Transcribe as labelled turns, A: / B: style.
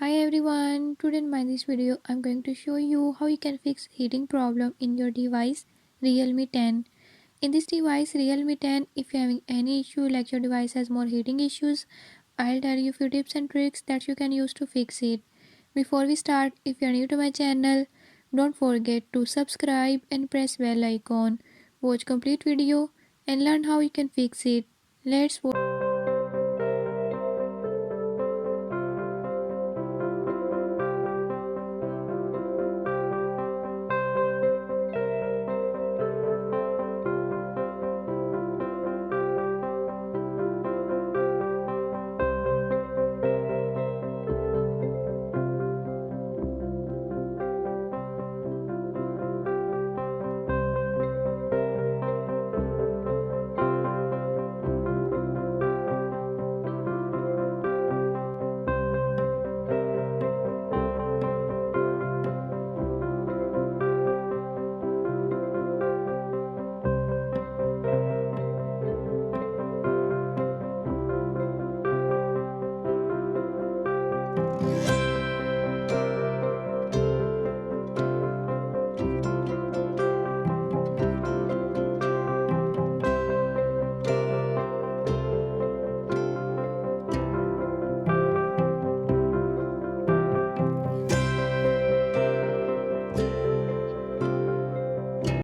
A: Hi everyone, today in this video I'm going to show you how you can fix heating problem in your device Realme 10. In this device Realme 10, if you're having any issue like your device has more heating issues, I'll tell you few tips and tricks that you can use to fix it. Before we start, if you're new to my channel, don't forget to subscribe and press bell icon. Watch complete video and learn how you can fix it. Let's watch.